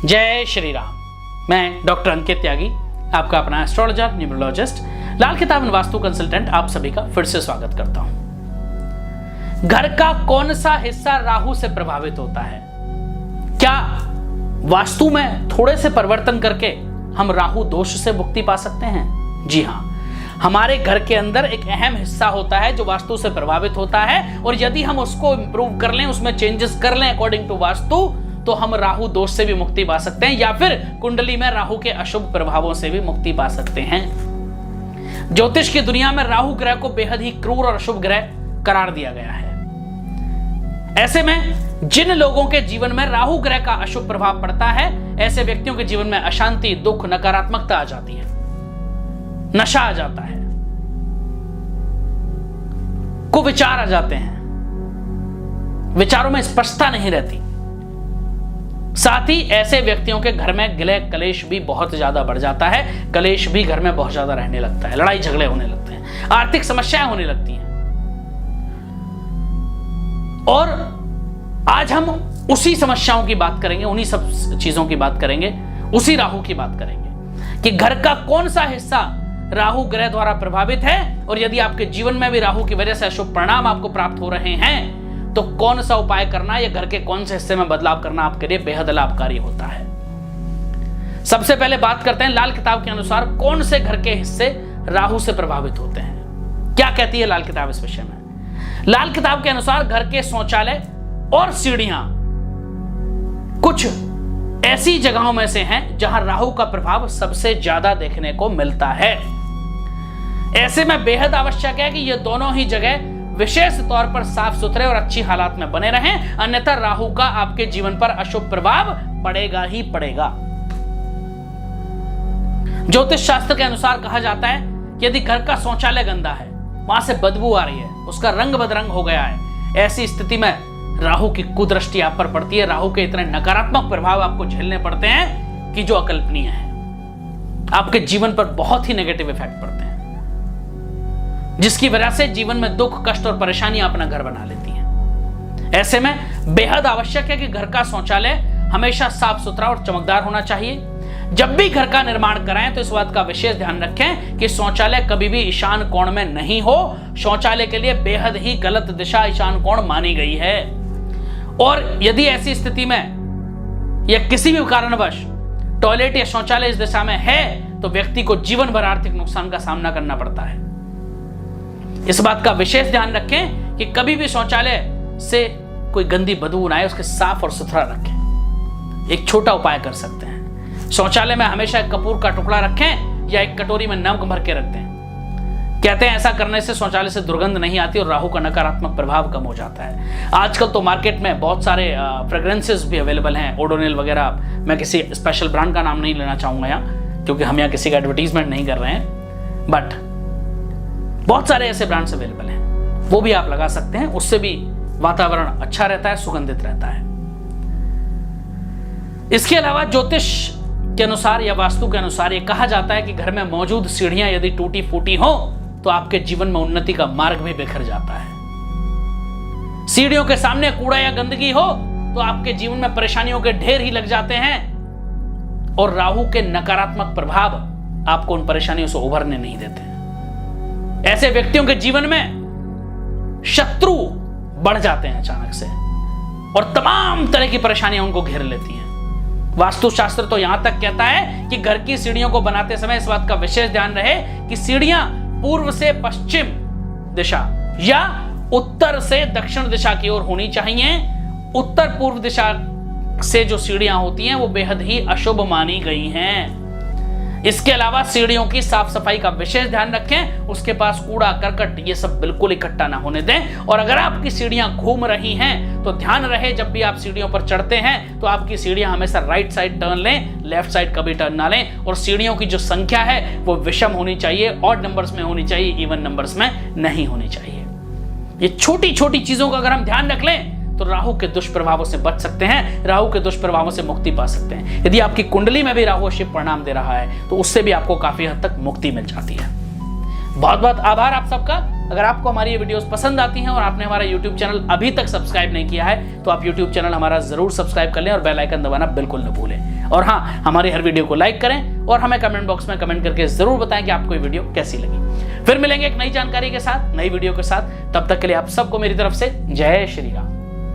जय श्री राम। मैं डॉक्टर अंकित त्यागी, आपका अपना एस्ट्रोलॉजर, न्यूमरोलॉजिस्ट, लाल किताब एंड वास्तु कंसल्टेंट, आप सभी का फिर से स्वागत करता हूं। घर का कौन सा हिस्सा राहु से प्रभावित होता है? क्या वास्तु में थोड़े से परिवर्तन करके हम राहु दोष से मुक्ति पा सकते हैं? जी हां, हमारे घर के अंदर एक अहम हिस्सा होता है जो वास्तु से प्रभावित होता है, और यदि हम उसको इंप्रूव कर लें, उसमें चेंजेस कर लें अकॉर्डिंग टू वास्तु, तो हम राहु दोष से भी मुक्ति पा सकते हैं, या फिर कुंडली में राहु के अशुभ प्रभावों से भी मुक्ति पा सकते हैं। ज्योतिष की दुनिया में राहु ग्रह को बेहद ही क्रूर और अशुभ ग्रह करार दिया गया है। ऐसे में जिन लोगों के जीवन में राहु ग्रह का अशुभ प्रभाव पड़ता है, ऐसे व्यक्तियों के जीवन में अशांति, दुख, नकारात्मकता आ जाती है, नशा आ जाता है, कुविचार आ जाते हैं, विचारों में स्पष्टता नहीं रहती। साथ ही ऐसे व्यक्तियों के घर में गिले कलेश भी बहुत ज्यादा बढ़ जाता है, कलेश भी घर में बहुत ज्यादा रहने लगता है, लड़ाई झगड़े होने लगते हैं, आर्थिक समस्याएं होने लगती हैं। और आज हम उसी समस्याओं की बात करेंगे, उन्हीं सब चीजों की बात करेंगे, उसी राहु की बात करेंगे कि घर का कौन सा हिस्सा राहु ग्रह द्वारा प्रभावित है, और यदि आपके जीवन में भी राहु की वजह से अशुभ परिणाम आपको प्राप्त हो रहे हैं, तो कौन सा उपाय करना या घर के कौन से हिस्से में बदलाव करना आपके लिए बेहद लाभकारी होता है। सबसे पहले बात करते हैं लाल किताब के अनुसार कौन से घर के हिस्से राहु से प्रभावित होते हैं। क्या कहती है लाल किताब इस विषय में? लाल किताब के अनुसार घर के शौचालय और सीढ़ियां कुछ ऐसी जगहों में से हैं जहां राहु का प्रभाव सबसे ज्यादा देखने को मिलता है। ऐसे में बेहद आवश्यक है कि ये दोनों ही जगह विशेष तौर पर साफ सुथरे और अच्छी हालात में बने रहें, अन्यथा राहु का आपके जीवन पर अशुभ प्रभाव पड़ेगा ही पड़ेगा। ज्योतिष शास्त्र के अनुसार कहा जाता है कि यदि घर का शौचालय गंदा है, वहां से बदबू आ रही है, उसका रंग बदरंग हो गया है, ऐसी स्थिति में राहु की कुदृष्टि आप पर पड़ती है। राहु के इतने नकारात्मक प्रभाव आपको झेलने पड़ते हैं कि जो अकल्पनीय है। आपके जीवन पर बहुत ही नेगेटिव इफेक्ट पड़ते हैं, जिसकी वजह से जीवन में दुख, कष्ट और परेशानियां अपना घर बना लेती हैं। ऐसे में बेहद आवश्यक है कि घर का शौचालय हमेशा साफ सुथरा और चमकदार होना चाहिए। जब भी घर का निर्माण कराएं तो इस बात का विशेष ध्यान रखें कि शौचालय कभी भी ईशान कोण में नहीं हो। शौचालय के लिए बेहद ही गलत दिशा ईशान कोण मानी गई है, और यदि ऐसी स्थिति में या किसी भी कारणवश टॉयलेट या शौचालय इस दिशा में है, तो व्यक्ति को जीवन भर आर्थिक नुकसान का सामना करना पड़ता है। इस बात का विशेष ध्यान रखें कि कभी भी शौचालय से कोई गंदी बदबू ना आए, उसके साफ और सुथरा रखें। एक छोटा उपाय कर सकते हैं, शौचालय में हमेशा एक कपूर का टुकड़ा रखें या एक कटोरी में नमक भर के रख दें। कहते हैं ऐसा करने से शौचालय से दुर्गंध नहीं आती और राहु का नकारात्मक प्रभाव कम हो जाता है। आजकल तो मार्केट में बहुत सारे फ्रेग्रेंसेस भी अवेलेबल हैं, ओडोनिल वगैरह। मैं किसी स्पेशल ब्रांड का नाम नहीं लेना चाहूंगा यहाँ, क्योंकि हम यहाँ किसी का एडवर्टीजमेंट नहीं कर रहे हैं, बट बहुत सारे ऐसे ब्रांड्स अवेलेबल हैं, वो भी आप लगा सकते हैं। उससे भी वातावरण अच्छा रहता है, सुगंधित रहता है। इसके अलावा ज्योतिष के अनुसार या वास्तु के अनुसार ये कहा जाता है कि घर में मौजूद सीढ़ियां यदि टूटी फूटी हो तो आपके जीवन में उन्नति का मार्ग भी बिखर जाता है। सीढ़ियों के सामने कूड़ा या गंदगी हो तो आपके जीवन में परेशानियों के ढेर ही लग जाते हैं, और राहु के नकारात्मक प्रभाव आपको उन परेशानियों से उभरने नहीं देते। ऐसे व्यक्तियों के जीवन में शत्रु बढ़ जाते हैं अचानक से, और तमाम तरह की परेशानियां उनको घेर लेती हैं। वास्तुशास्त्र तो यहां तक कहता है कि घर की सीढ़ियों को बनाते समय इस बात का विशेष ध्यान रहे कि सीढ़ियां पूर्व से पश्चिम दिशा या उत्तर से दक्षिण दिशा की ओर होनी चाहिए। उत्तर पूर्व दिशा से जो सीढ़ियां होती हैं वो बेहद ही अशुभ मानी गई हैं। इसके अलावा सीढ़ियों की साफ सफाई का विशेष ध्यान रखें, उसके पास कूड़ा करकट ये सब बिल्कुल इकट्ठा ना होने दें। और अगर आपकी सीढ़ियां घूम रही हैं तो ध्यान रहे, जब भी आप सीढ़ियों पर चढ़ते हैं तो आपकी सीढ़ियां हमेशा राइट साइड टर्न लें, लेफ्ट साइड कभी टर्न ना लें। और सीढ़ियों की जो संख्या है वो विषम होनी चाहिए, ऑड नंबर्स में होनी चाहिए, इवन नंबर्स में नहीं होनी चाहिए। ये छोटी छोटी चीजों का अगर हम ध्यान रख लें तो राहु के दुष्प्रभावों से बच सकते हैं, राहु के दुष्प्रभावों से मुक्ति पा सकते हैं। यदि आपकी कुंडली में भी राहु अशुभ परिणाम दे रहा है तो उससे भी आपको काफी हद तक मुक्ति मिल जाती है। बहुत बहुत आभार आप सबका। अगर आपको हमारी ये वीडियोस पसंद आती हैं और आपने हमारा YouTube चैनल अभी तक सब्सक्राइब नहीं किया है तो आप YouTube चैनल हमारा जरूर सब्सक्राइब कर लें और बेल आइकन दबाना बिल्कुल न भूलें। और हाँ, हमारी हर वीडियो को लाइक करें और हमें कमेंट बॉक्स में कमेंट करके जरूर बताएं कि आपको ये वीडियो कैसी लगी। फिर मिलेंगे एक नई जानकारी के साथ, नई वीडियो के साथ। तब तक के लिए आप सबको मेरी तरफ से जय श्री राम।